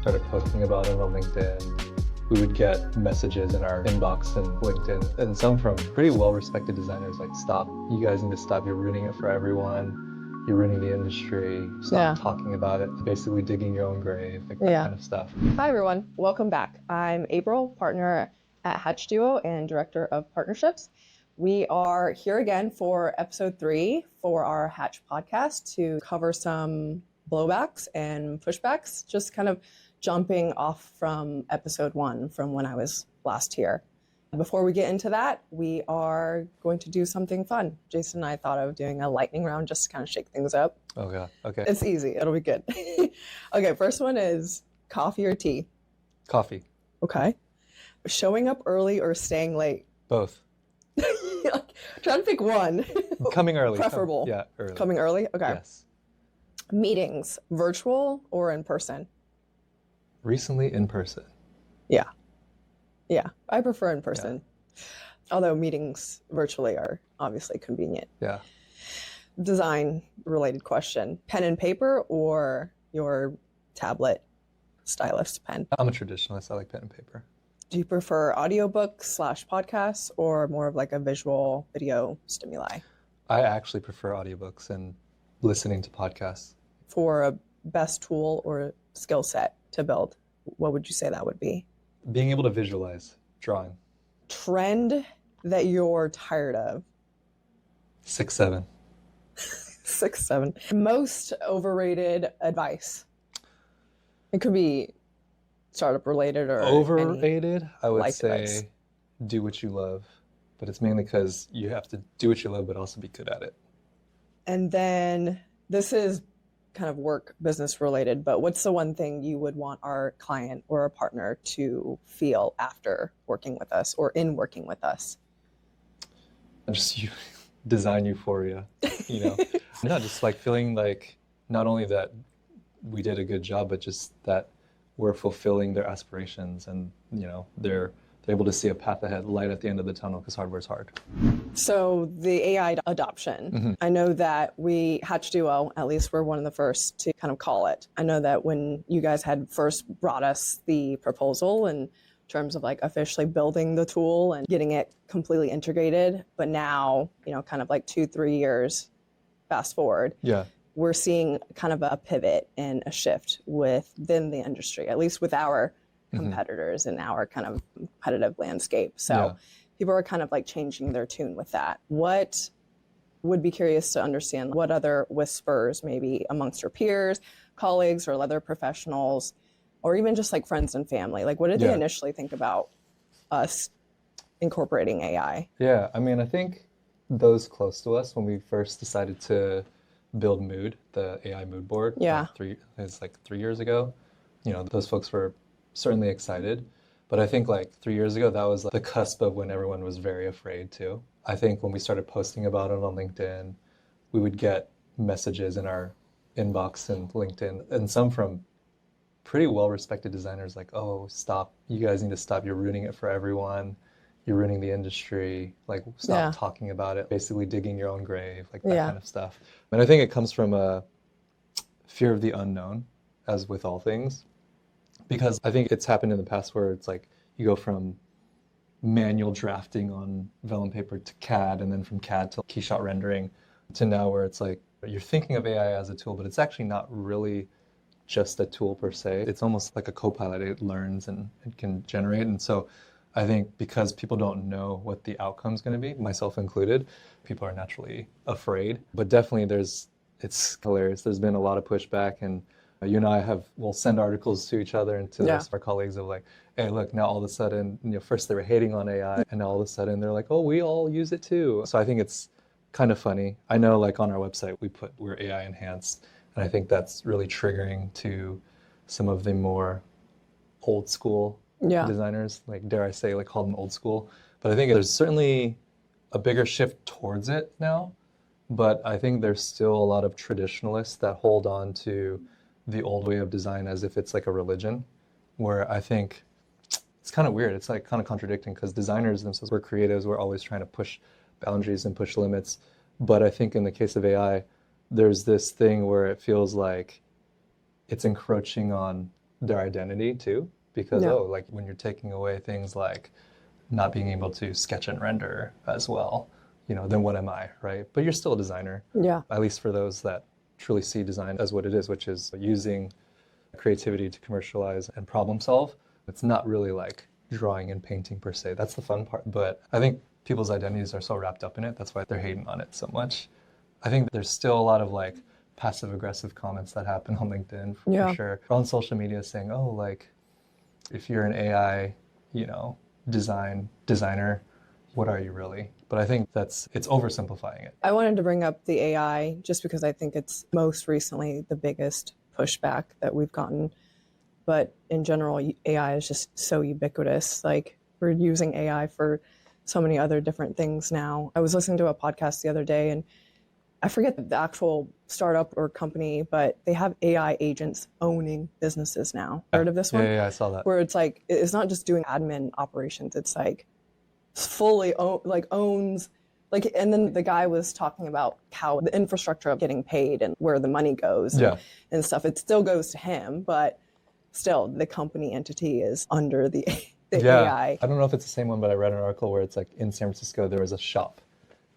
started posting about it on LinkedIn, we would get messages in our inbox and LinkedIn, and some from pretty well-respected designers like, stop, you guys need to stop, you're ruining it for everyone, you're ruining the industry, stop talking about it, basically digging your own grave, like that kind of stuff. Hi everyone, welcome back. I'm April, partner at Hatch Duo and director of partnerships. We are here again for episode 3 for our Hatch podcast to cover some blowbacks and pushbacks, just kind of jumping off from episode 1 from when I was last here. Before we get into that, we are going to do something fun. Jason and I thought of doing a lightning round just to kind of shake things up. Oh god, okay. It's easy, it'll be good. Okay, first one is coffee or tea? Coffee. Okay. Showing up early or staying late? Both. Trying to pick one. Coming early. Preferable. Yeah, early. Coming early? Okay. Yes. Meetings, virtual or in person? Recently in person. Yeah, I prefer in person. Yeah. Although meetings virtually are obviously convenient. Yeah. Design related question. Pen and paper or your tablet stylus pen? I'm a traditionalist. I like pen and paper. Do you prefer audiobooks / podcasts or more of like a visual video stimuli? I actually prefer audiobooks and listening to podcasts. For a best tool or skill set to build, what would you say that would be? Being able to visualize, drawing. Trend that you're tired of? 6'7". 6'7". Most overrated advice? It could be startup related or overrated. I would say advice. Do what you love, but it's mainly because you have to do what you love, but also be good at it. And then this is kind of work business related, but what's the one thing you would want our client or a partner to feel after working with us or in working with us? Just design euphoria, No, just like feeling like not only that we did a good job, but just that we're fulfilling their aspirations and, they're able to see a path ahead, light at the end of the tunnel, because hardware's hard. So the AI adoption, I know that we, Hatch Duo, at least we're one of the first to kind of call it. I know that when you guys had first brought us the proposal in terms of like officially building the tool and getting it completely integrated, but now, kind of like 2-3 years fast forward, we're seeing kind of a pivot and a shift within the industry, at least with our competitors and our kind of competitive landscape. So people are kind of like changing their tune with that. What would be curious to understand what other whispers maybe amongst your peers, colleagues, or other professionals, or even just like friends and family, like what did they initially think about us incorporating AI? Yeah, I think those close to us when we first decided to build Mood, the AI mood board, it's like 3 years ago, those folks were certainly excited. But I think like 3 years ago, that was like the cusp of when everyone was very afraid too. I think when we started posting about it on LinkedIn, we would get messages in our inbox and LinkedIn, and some from pretty well-respected designers like, oh, stop, you guys need to stop, you're ruining it for everyone, you're ruining the industry, like stop talking about it, basically digging your own grave, like that kind of stuff. And I think it comes from a fear of the unknown, as with all things. Because I think it's happened in the past where it's like you go from manual drafting on vellum paper to CAD, and then from CAD to keyshot rendering, to now where it's like you're thinking of AI as a tool, but it's actually not really just a tool per se. It's almost like a co-pilot. It learns and it can generate. And so I think because people don't know what the outcome's going to be, myself included, people are naturally afraid. But definitely it's hilarious. There's been a lot of pushback, and you and I we'll send articles to each other and to the rest of our colleagues of like, hey, look, now all of a sudden, first they were hating on AI, and now all of a sudden they're like, oh, we all use it too. So I think it's kind of funny. I know like on our website, we're AI enhanced, and I think that's really triggering to some of the more old school designers, like dare I say, like call them old school. But I think there's certainly a bigger shift towards it now, but I think there's still a lot of traditionalists that hold on to the old way of design as if it's like a religion, where I think it's kind of weird. It's like kind of contradicting, because designers themselves, we're creatives, we're always trying to push boundaries and push limits. But I think in the case of AI, there's this thing where it feels like it's encroaching on their identity too, because like when you're taking away things like not being able to sketch and render as well, then what am I, right? But you're still a designer. Yeah. At least for those that truly see design as what it is, which is using creativity to commercialize and problem solve. It's not really like drawing and painting per se. That's the fun part. But I think people's identities are so wrapped up in it. That's why they're hating on it so much. I think there's still a lot of like passive aggressive comments that happen on LinkedIn for sure. Or on social media saying, oh, like if you're an AI, designer, what are you really? But I think it's oversimplifying it. I wanted to bring up the AI just because I think it's most recently the biggest pushback that we've gotten. But in general, AI is just so ubiquitous. Like we're using AI for so many other different things now. I was listening to a podcast the other day, and I forget the actual startup or company, but they have AI agents owning businesses now. Heard of this one? Yeah, I saw that. Where it's like, it's not just doing admin operations. It's like fully owns, like, and then the guy was talking about how the infrastructure of getting paid and where the money goes and stuff. It still goes to him, but still the company entity is under the AI. I don't know if it's the same one, but I read an article where it's like in San Francisco, there was a shop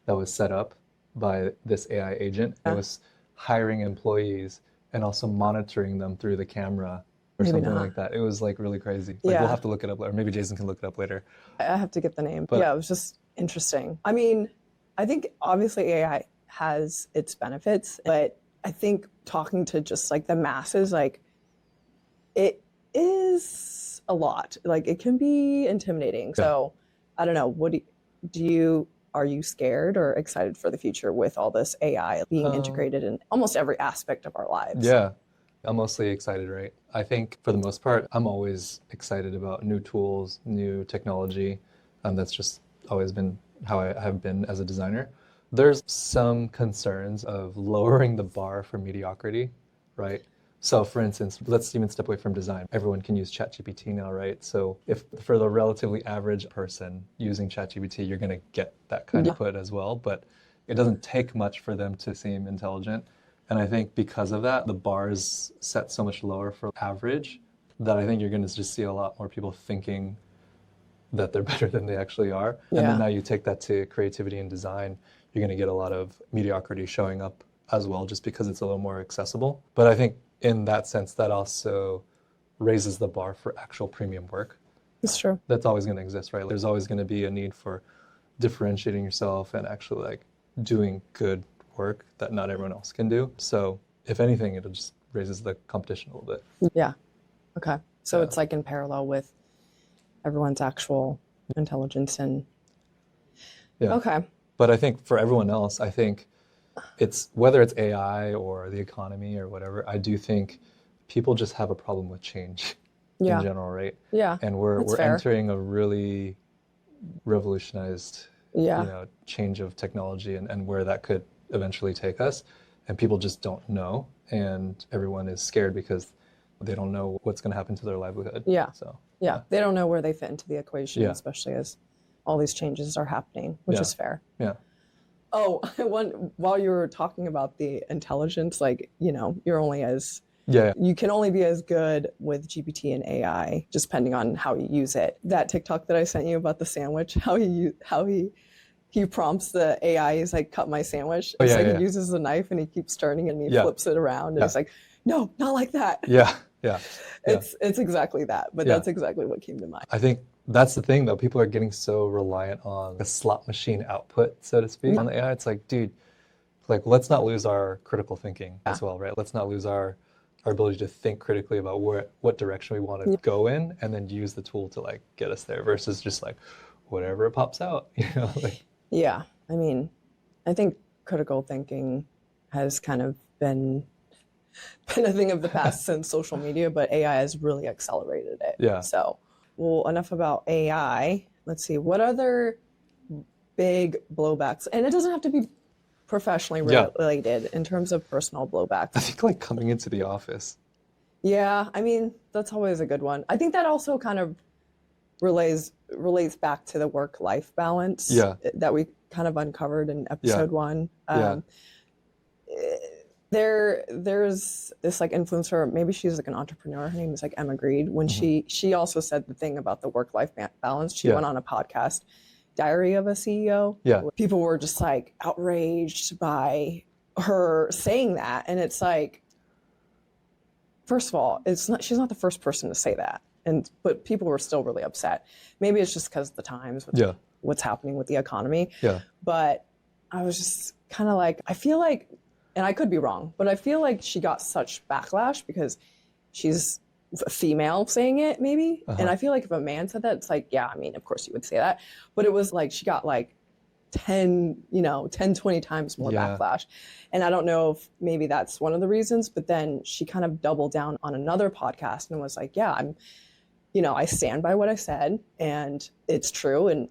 that was set up by this AI agent. It was hiring employees and also monitoring them through the camera or something like that. It was like really crazy. Like we'll have to look it up later. Maybe Jason can look it up later. I have to get the name. But yeah, it was just interesting. I mean, I think obviously AI has its benefits, but I think talking to just like the masses, like it is a lot. Like it can be intimidating. So I don't know. What are you scared or excited for the future with all this AI being integrated in almost every aspect of our lives? Yeah, I'm mostly excited, right? I think for the most part, I'm always excited about new tools, new technology. That's just always been how I have been as a designer. There's some concerns of lowering the bar for mediocrity, right? So for instance, let's even step away from design. Everyone can use ChatGPT now, right? So if for the relatively average person using ChatGPT, you're going to get that kind of output as well, but it doesn't take much for them to seem intelligent. And I think because of that, the bar is set so much lower for average that I think you're going to just see a lot more people thinking that they're better than they actually are. And then now you take that to creativity and design, you're going to get a lot of mediocrity showing up as well, just because it's a little more accessible. But I think in that sense, that also raises the bar for actual premium work. It's true. That's always going to exist, right? There's always going to be a need for differentiating yourself and actually like doing good work that not everyone else can do. So if anything, it just raises the competition a little bit. Yeah. Okay. So it's like in parallel with everyone's actual intelligence and okay. But I think for everyone else, I think it's whether it's AI or the economy or whatever, I do think people just have a problem with change in general, right? Yeah. And we're entering a really revolutionized change of technology and where that could eventually take us. And people just don't know. And everyone is scared because they don't know what's going to happen to their livelihood. Yeah. So they don't know where they fit into the equation, especially as all these changes are happening, which is fair. Yeah. Oh, while you were talking about the intelligence, like, you're only as you can only be as good with GPT and AI, just depending on how you use it. That TikTok that I sent you about the sandwich, how he prompts the AI, he's like, cut my sandwich. It's he uses a knife and he keeps turning and he flips it around and he's like, no, not like that. Yeah. It's exactly that, but that's exactly what came to mind. I think that's the thing though. People are getting so reliant on the slot machine output, so to speak, on the AI. It's like, dude, like let's not lose our critical thinking as well, right? Let's not lose our ability to think critically about what direction we want to go in and then use the tool to like get us there versus just like whatever it pops out, like. Yeah. I mean, I think critical thinking has kind of been a thing of the past since social media, but AI has really accelerated it. Yeah. So, well, enough about AI. Let's see. What other big blowbacks? And it doesn't have to be professionally related in terms of personal blowbacks. I think like coming into the office. Yeah. I mean, that's always a good one. I think that also kind of relates back to the work-life balance that we kind of uncovered in episode 1. There's this like influencer, maybe she's like an entrepreneur, her name is like Emma Greed. When she also said the thing about the work-life balance, she went on a podcast, Diary of a CEO. Yeah. People were just like outraged by her saying that. And it's like, first of all, she's not the first person to say that. But people were still really upset. Maybe it's just because of the times with what's happening with the economy. Yeah. But I was just kind of like, I feel like, and I could be wrong, but I feel like she got such backlash because she's a female saying it, maybe. And I feel like if a man said that, it's like, yeah, I mean, of course you would say that. But it was like she got like 10, 20 times more backlash. And I don't know if maybe that's one of the reasons, but then she kind of doubled down on another podcast and was like, yeah, I stand by what I said and it's true. And,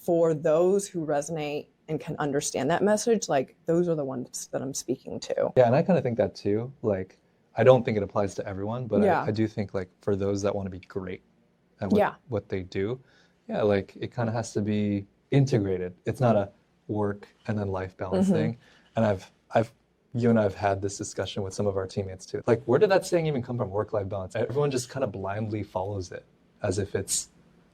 for those who resonate and can understand that message, like those are the ones that I'm speaking to. Yeah, and I kind of think that too. Like, I don't think it applies to everyone, but I do think like for those that want to be great at what they do, like it kind of has to be integrated. It's not a work and then life balance thing. And you and I have had this discussion with some of our teammates too. Like, where did that saying even come from, work-life balance? Everyone just kind of blindly follows it as if it's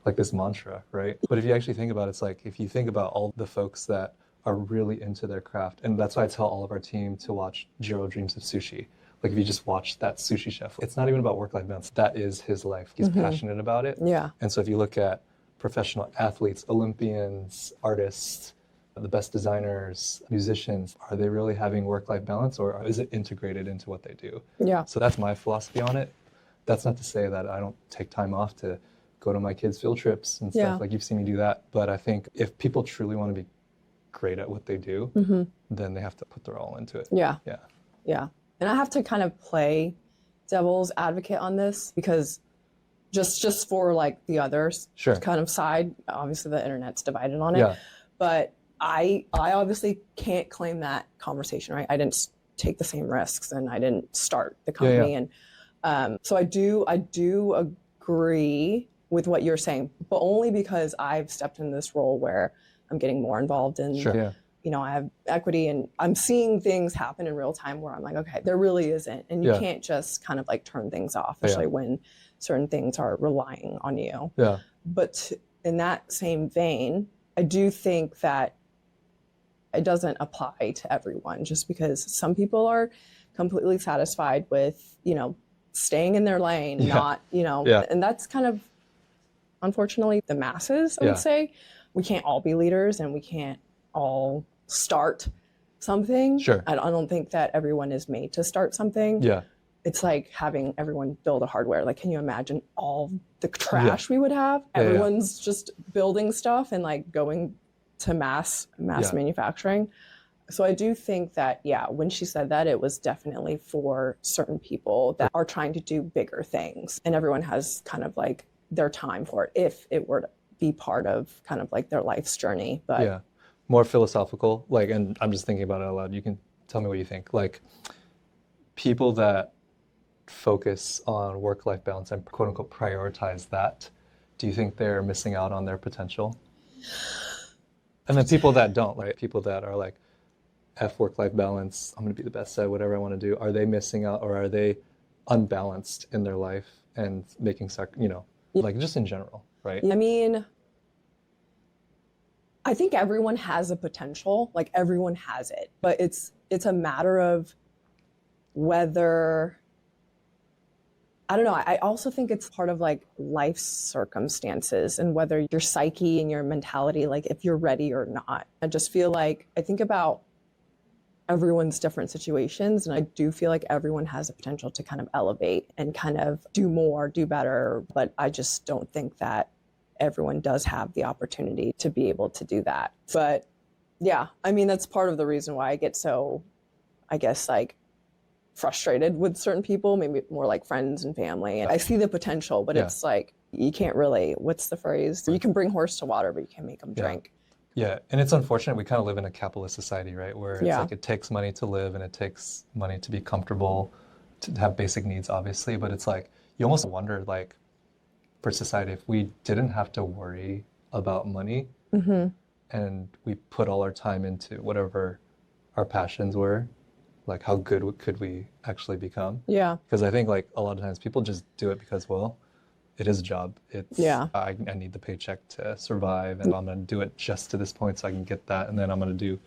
like this mantra, right? But if you actually think about it, it's like, if you think about all the folks that are really into their craft, and that's why I tell all of our team to watch Jiro Dreams of Sushi. Like, if you just watch that sushi chef, it's not even about work-life balance. That is his life. He's passionate about it. Yeah. And so if you look at professional athletes, Olympians, artists, the best designers, musicians, are they really having work-life balance, or is it integrated into what they do? Yeah. So that's my philosophy on it. That's not to say that I don't take time off to go to my kids' field trips and stuff. Like, you've seen me do that. But I think if people truly want to be great at what they do, then they have to put their all into it. Yeah. Yeah. Yeah. And I have to kind of play devil's advocate on this because just for like the others kind of side, obviously the internet's divided on it. Yeah. But I obviously can't claim that conversation, right? I didn't take the same risks and I didn't start the company. And so I do agree with what you're saying, but only because I've stepped in this role where I'm getting more involved in, I have equity and I'm seeing things happen in real time where I'm like, okay, there really isn't. And you can't just kind of like turn things off, especially when certain things are relying on you. Yeah. But in that same vein, I do think that it doesn't apply to everyone just because some people are completely satisfied with, staying in their lane, not, and that's kind of, unfortunately, the masses, I would say. We can't all be leaders and we can't all start something. Sure. I don't think that everyone is made to start something. Yeah. It's like having everyone build a hardware. Like, can you imagine all the trash we would have? Everyone's just building stuff and like going to mass manufacturing. So I do think that, when she said that, it was definitely for certain people that are trying to do bigger things. And everyone has kind of like their time for it if it were to be part of kind of like their life's journey. But more philosophical, like, and I'm just thinking about it out loud. You can tell me what you think. Like, people that focus on work-life balance and quote unquote prioritize that, do you think they're missing out on their potential? And then people that don't, right? People that are like, F work-life balance, I'm going to be the best at whatever I want to do. Are they missing out, or are they unbalanced in their life and making, like just in general, right? I mean, I think everyone has a potential, like everyone has it, but it's a matter of whether, I don't know. I also think it's part of like life circumstances and whether your psyche and your mentality, like if you're ready or not. I just feel like, I think about everyone's different situations. And I do feel like everyone has the potential to kind of elevate and kind of do more, do better. But I just don't think that everyone does have the opportunity to be able to do that. But I mean, that's part of the reason why I get so, I guess, like frustrated with certain people, maybe more like friends and family. And I see the potential, but it's like, you can't really, what's the phrase? You can bring horse to water, but you can't make them drink. Yeah, and it's unfortunate we kind of live in a capitalist society, right? Where it's like it takes money to live and it takes money to be comfortable, to have basic needs, obviously. But it's like, you almost wonder, like, for society, if we didn't have to worry about money and we put all our time into whatever our passions were, Like how good could we actually become? Yeah. Because I think like a lot of times people just do it because, well, it is a job. It's I need the paycheck to survive, and I'm gonna do it just to this point so I can get that, and then I'm gonna do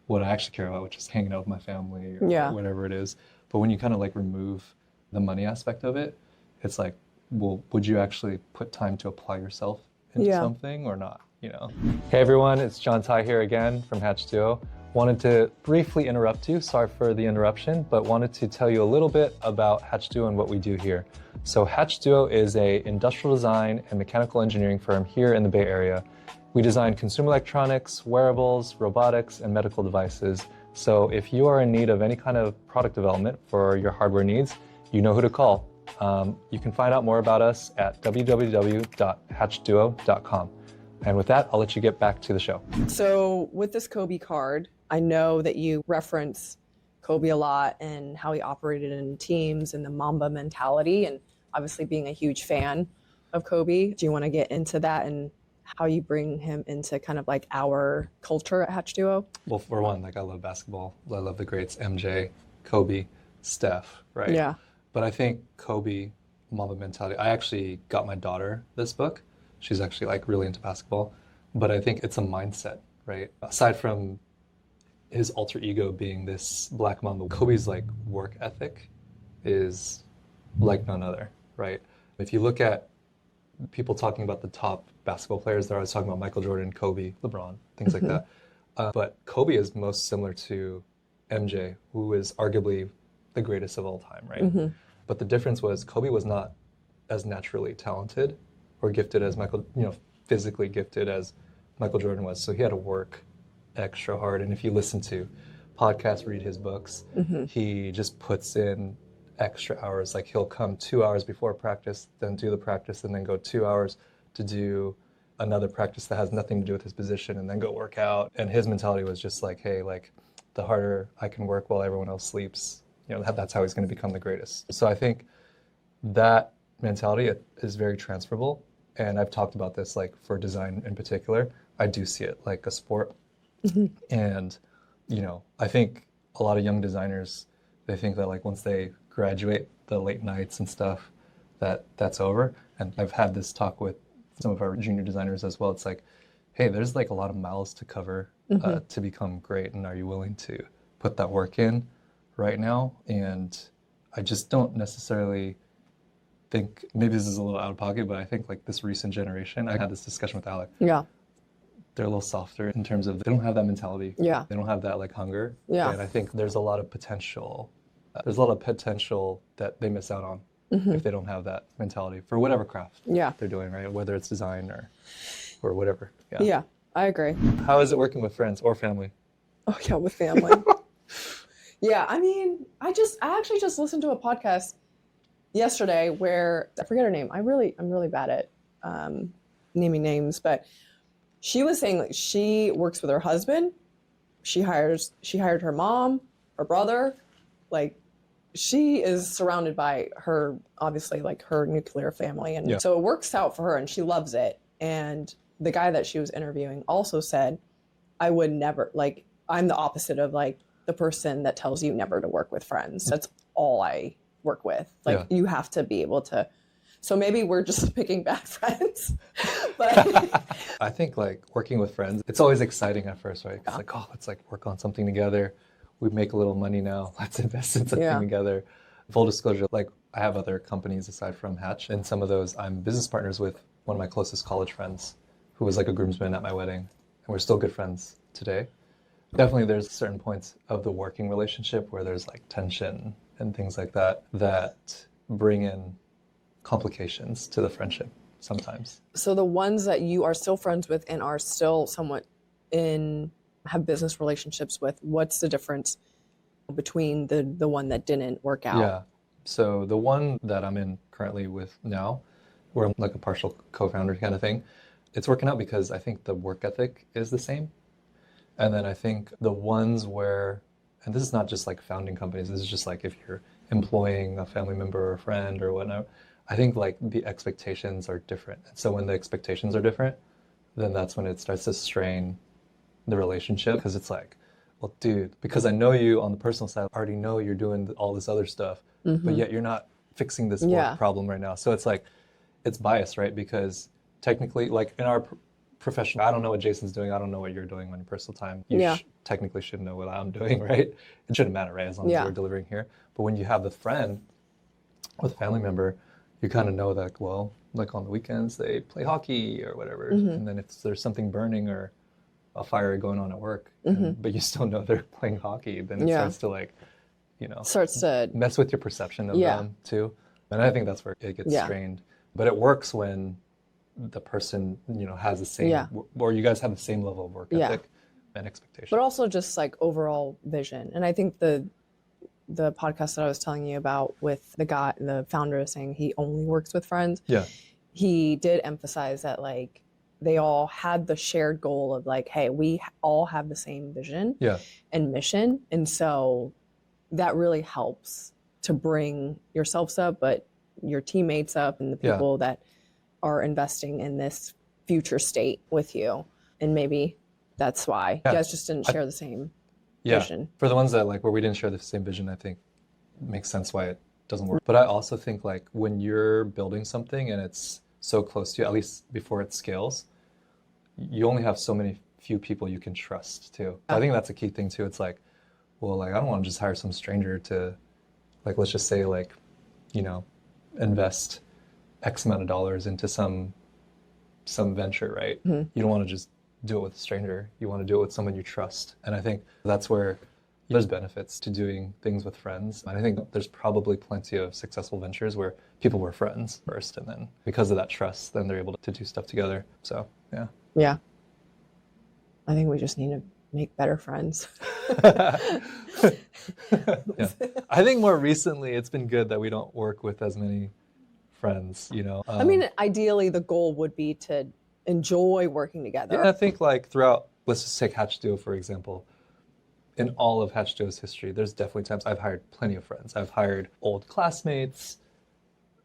what I actually care about, which is hanging out with my family or whatever it is. But when you kind of like remove the money aspect of it, it's like, well, would you actually put time to apply yourself into something or not? You know. Hey everyone, it's Jon Thai here again from Hatch Duo. Wanted to briefly interrupt you, sorry for the interruption, but wanted to tell you a little bit about Hatch Duo and what we do here. So Hatch Duo is a industrial design and mechanical engineering firm here in the Bay Area. We design consumer electronics, wearables, robotics, and medical devices. So if you are in need of any kind of product development for your hardware needs, you know who to call. You can find out more about us at www.hatchduo.com. And with that, I'll let you get back to the show. So with this Kobe card, I know that you reference Kobe a lot and how he operated in teams and the Mamba mentality, and obviously being a huge fan of Kobe. Do you want to get into that and how you bring him into kind of like our culture at Hatch Duo? Well, for one, like I love basketball. I love the greats, MJ, Kobe, Steph, right? Yeah. But I think Kobe, Mamba mentality, I actually got my daughter this book. She's actually like really into basketball. But I think it's a mindset, right? Aside from his alter ego being this Black Mamba, Kobe's like work ethic is like none other, right? If you look at people talking about the top basketball players, they're always talking about Michael Jordan, Kobe, LeBron, things like that. But Kobe is most similar to MJ, who is arguably the greatest of all time, right? But the difference was Kobe was not as naturally talented or gifted as Michael, physically gifted as Michael Jordan was. So he had to work extra hard. And if you listen to podcasts, read his books, he just puts in extra hours. Like he'll come 2 hours before practice, then do the practice, and then go 2 hours to do another practice that has nothing to do with his position, and then go work out. And his mentality was just like, hey, like the harder I can work while everyone else sleeps, that's how he's going to become the greatest. So I think that mentality is very transferable. And I've talked about this like for design in particular. I do see it like a sport. And, I think a lot of young designers, they think that like once they graduate, the late nights and stuff, that's over. And I've had this talk with some of our junior designers as well. It's like, hey, there's like a lot of miles to cover to become great. And are you willing to put that work in right now? And I just don't necessarily think, maybe this is a little out of pocket, but I think like this recent generation, I had this discussion with Alec. Yeah. They're a little softer in terms of they don't have that mentality. Yeah. They don't have that like hunger. Yeah. And I think there's a lot of potential. There's a lot of potential that they miss out on if they don't have that mentality for whatever craft they're doing, right? Whether it's design or whatever. Yeah, I agree. How is it working with friends or family? Oh yeah, with family. Yeah, I mean, I actually just listened to a podcast yesterday where I forget her name. I'm really bad at naming names, but she was saying like she works with her husband. She hired her mom, her brother. Like she is surrounded by her, obviously like her nuclear family. And so it works out for her and she loves it. And the guy that she was interviewing also said, I would never, like, I'm the opposite of like the person that tells you never to work with friends. That's all I work with. Like you have to be able to. So maybe we're just picking bad friends. But I think like working with friends, it's always exciting at first, right? It's like, oh, let's like work on something together. We make a little money now. Let's invest in something together. Full disclosure, like I have other companies aside from Hatch, and some of those I'm business partners with one of my closest college friends who was like a groomsman at my wedding. And we're still good friends today. Definitely there's certain points of the working relationship where there's like tension and things like that bring in complications to the friendship sometimes. So the ones that you are still friends with and are still somewhat have business relationships with, what's the difference between the one that didn't work out? Yeah. So the one that I'm in currently with now, where I'm like a partial co-founder kind of thing, it's working out because I think the work ethic is the same. And then I think the ones where, and this is not just like founding companies, this is just like if you're employing a family member or a friend or whatnot, I think like the expectations are different. And so when the expectations are different, then that's when it starts to strain the relationship because it's like, well, dude, because I know you on the personal side, I already know you're doing all this other stuff, but yet you're not fixing this work problem right now. So it's like, it's biased, right? Because technically, like in our profession, I don't know what Jason's doing. I don't know what you're doing on your personal time. You technically should know what I'm doing, right? It shouldn't matter, right? As long as we're delivering here. But when you have the friend with a family member, you kind of know that, well, like on the weekends, they play hockey or whatever. And then if there's something burning or a fire going on at work, but you still know they're playing hockey, then it starts to like, starts to mess with your perception of them too. And I think that's where it gets strained. But it works when the person, has the same, or you guys have the same level of work ethic and expectation. But also just like overall vision. And I think the podcast that I was telling you about with the founder saying he only works with friends. Yeah. He did emphasize that like they all had the shared goal of like, hey, we all have the same vision and mission. And so that really helps to bring yourselves up, but your teammates up and the people that are investing in this future state with you. And maybe that's why you guys just didn't share the same vision. For the ones that like where we didn't share the same vision, I think it makes sense why it doesn't work. But I also think like when you're building something and it's so close to you, at least before it scales, you only have so many few people you can trust too. I think that's a key thing too. It's like, well, like I don't want to just hire some stranger to, like, let's just say like, invest X amount of dollars into some venture, right? You don't want to just do it with a stranger. You want to do it with someone you trust. And I think that's where there's benefits to doing things with friends. And I think there's probably plenty of successful ventures where people were friends first, and then because of that trust, then they're able to do stuff together. So, yeah. Yeah. I think we just need to make better friends. I think more recently it's been good that we don't work with as many friends, I mean, ideally the goal would be to enjoy working together. Yeah, I think like throughout, let's just take Hatch Duo, for example. In all of Hatch Duo's history, there's definitely times I've hired plenty of friends. I've hired old classmates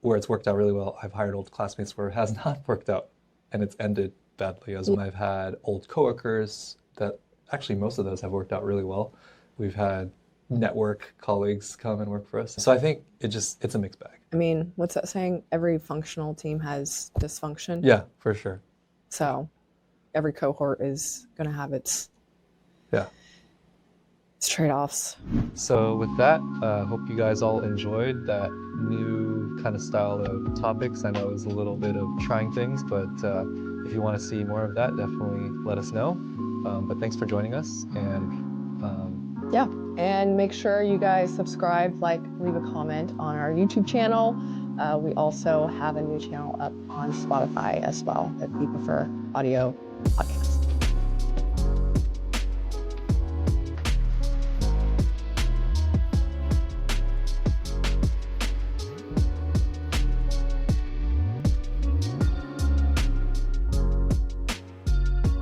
where it's worked out really well. I've hired old classmates where it has not worked out and it's ended badly as well. I've had old coworkers that actually most of those have worked out really well. We've had network colleagues come and work for us. So I think it's a mixed bag. I mean, what's that saying? Every functional team has dysfunction. Yeah, for sure. So every cohort is going to have its trade-offs. So with that, hope you guys all enjoyed that new kind of style of topics. I know it was a little bit of trying things, but if you want to see more of that, definitely let us know. But thanks for joining us. And make sure you guys subscribe, leave a comment on our YouTube channel. We also have a new channel up on Spotify as well if you prefer audio podcasts.